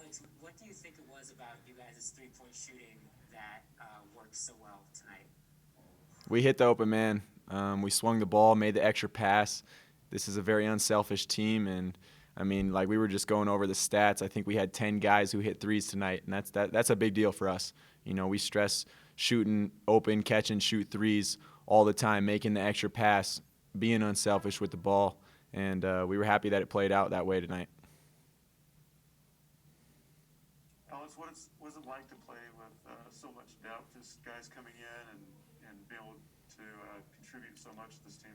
Alex, what do you think it was about you guys' three-point shooting that worked so well tonight? We hit the open man. We swung the ball, made the extra pass. This is a very unselfish team, and I mean, like we were just going over the stats. I think we had 10 guys who hit threes tonight, and that's a big deal for us. We stress shooting open, catch and shoot threes all the time, making the extra pass, being unselfish with the ball, and we were happy that it played out that way tonight. Alex, what's it like to play with so much depth? Just guys coming in and being able to contribute so much to this team.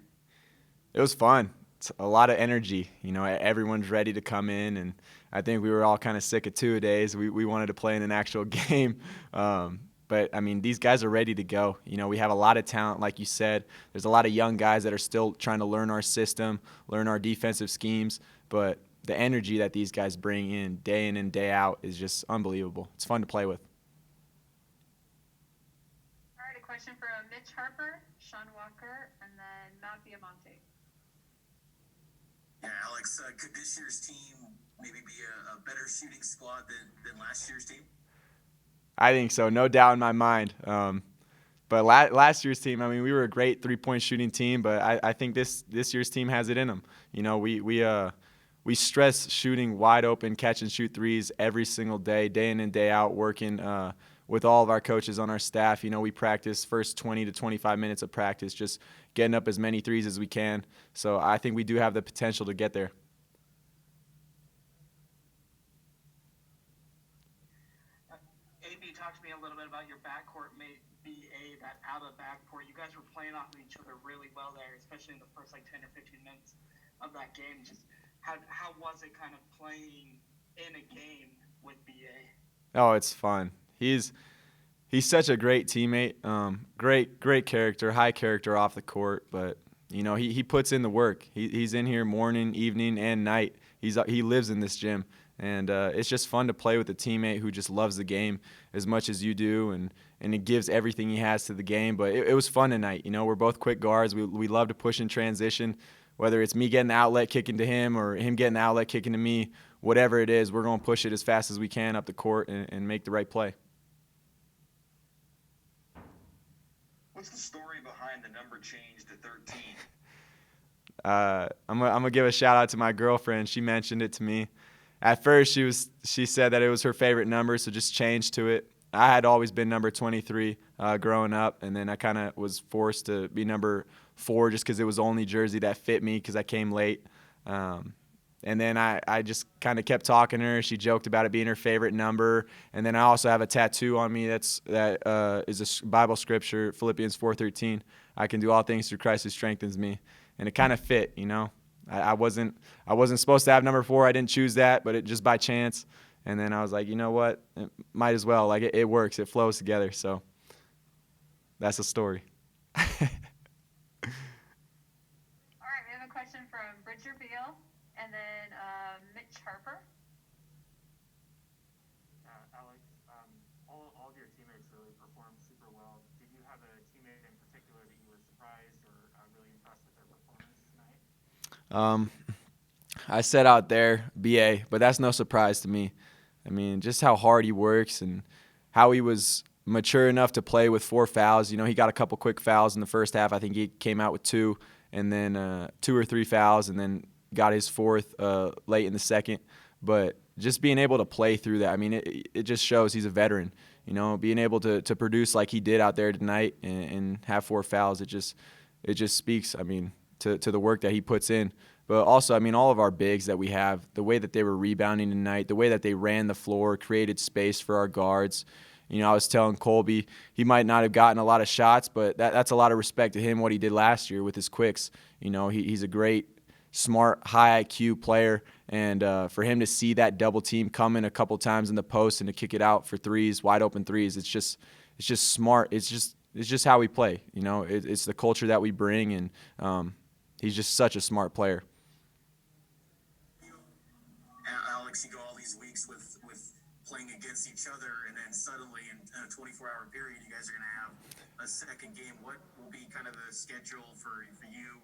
It was fun. It's a lot of energy. Everyone's ready to come in, and I think we were all kind of sick of two-a-days. We wanted to play in an actual game. But, I mean, these guys are ready to go. We have a lot of talent, like you said. There's a lot of young guys that are still trying to learn our system, learn our defensive schemes. But the energy that these guys bring in and day out is just unbelievable. It's fun to play with. All right, a question for Mitch Harper, Sean Walker, and then Matt Biamonte. Yeah, Alex, could this year's team maybe be a better shooting squad than last year's team? I think so, no doubt in my mind. But last year's team, I mean, we were a great three-point shooting team, but I think this year's team has it in them. We stress shooting wide open, catch and shoot threes every single day in and day out, working with all of our coaches on our staff. We practice first 20 to 25 minutes of practice, just getting up as many threes as we can. So I think we do have the potential to get there. AB, talk to me a little bit about your backcourt mate, BA, that out of backcourt. You guys were playing off of each other really well there, especially in the first 10 or 15 minutes of that game. Just how was it kind of playing in a game with BA? Oh, it's fun. He's such a great teammate. Great character, high character off the court, but he puts in the work. He's in here morning, evening, and night. He lives in this gym, and it's just fun to play with a teammate who just loves the game as much as you do, and it gives everything he has to the game. But it was fun tonight. We're both quick guards. We love to push in transition, whether it's me getting the outlet kicking to him or him getting the outlet kicking to me. Whatever it is, we're going to push it as fast as we can up the court and make the right play. What's the story behind the number change to 13? I'm gonna give a shout out to my girlfriend. She mentioned it to me. At first, she said that it was her favorite number, so just changed to it. I had always been number 23 growing up, and then I kind of was forced to be number 4 just because it was the only jersey that fit me because I came late. And then I just kind of kept talking to her. She joked about it being her favorite number. And then I also have a tattoo on me that is a Bible scripture, Philippians 4:13. I can do all things through Christ who strengthens me. And it kind of fit, I wasn't supposed to have number 4. I didn't choose that, but it just by chance. And then I was like, you know what? It might as well. Like it works. It flows together. So that's the story. All right, we have a question from Bridger Beal and then Mitch Harper. Alex, all of your teammates really performed super well. Did you have a teammate in particular that you were surprised or really impressed with their performance tonight? I said out there, BA, but that's no surprise to me. I mean, just how hard he works and how he was mature enough to play with 4 fouls. He got a couple quick fouls in the first half. I think he came out with 2, and then 2 or 3 fouls, and then got his 4th late in the second. But just being able to play through that, I mean, it just shows he's a veteran. Being able to produce like he did out there tonight and have 4 fouls, it just speaks, I mean, to the work that he puts in. But also, I mean, all of our bigs that we have, the way that they were rebounding tonight, the way that they ran the floor, created space for our guards. I was telling Colby he might not have gotten a lot of shots, but that's a lot of respect to him, what he did last year with his quicks. He's a great, smart, high IQ player, and for him to see that double team coming a couple times in the post and to kick it out for threes, wide open threes, it's just smart. It's just how we play. It's the culture that we bring, and he's just such a smart player. Alex, you go all these weeks with playing against each other, and then suddenly in a 24-hour period, you guys are going to have a second game. What will be kind of the schedule for you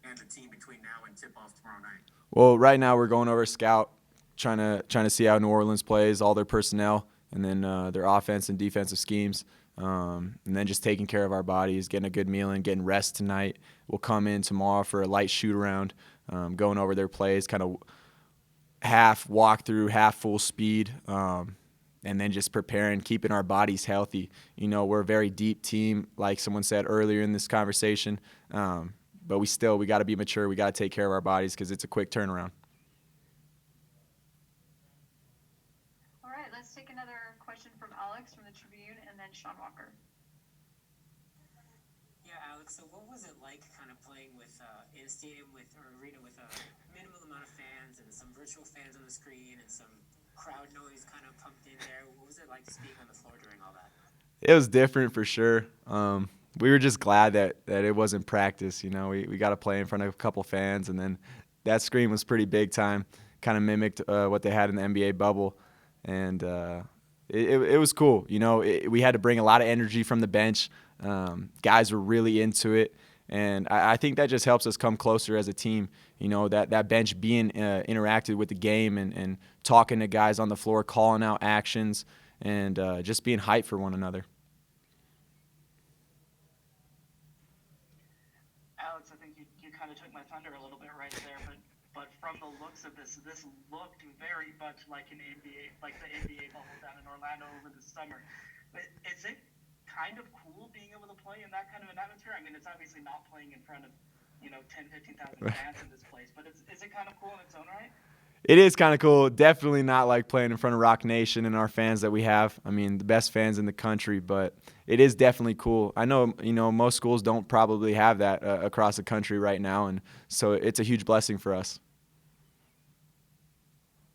and the team between now and tip-off tomorrow night? Well, right now we're going over scout trying to see how New Orleans plays, all their personnel, and then their offense and defensive schemes. And then just taking care of our bodies, getting a good meal in, getting rest tonight. We'll come in tomorrow for a light shoot around, going over their plays, kind of half walk through, half full speed, and then just preparing, keeping our bodies healthy. You know, we're a very deep team, like someone said earlier in this conversation, but we got to be mature. We got to take care of our bodies because it's a quick turnaround. All right, let's take another question from Alex from the Tribune, and then Sean Walker. Yeah, Alex. So, what was it like, kind of playing with in a stadium or arena with a minimal amount of fans and some virtual fans on the screen and some crowd noise kind of pumped in there? What was it like to speak on the floor during all that? It was different for sure. We were just glad that it wasn't practice. You know, we got to play in front of a couple fans, and then that screen was pretty big time. Kind of mimicked what they had in the NBA bubble, and it was cool. You know, we had to bring a lot of energy from the bench. Guys were really into it, and I think that just helps us come closer as a team. You know, that bench being interacted with the game and talking to guys on the floor, calling out actions, and just being hyped for one another. Alex, I think you kind of took my thunder a little bit right there, but from the looks of this looked very much like an NBA, like the NBA bubble down in Orlando over the summer. But is it kind of cool being able to play in that kind of an atmosphere? I mean, it's obviously not playing in front of 10,000, 15,000 fans in this place, but is it kind of cool in its own right? It is kind of cool. Definitely not like playing in front of Rock Nation and our fans that we have. I mean, the best fans in the country, but it is definitely cool. I know, most schools don't probably have that across the country right now, and so it's a huge blessing for us.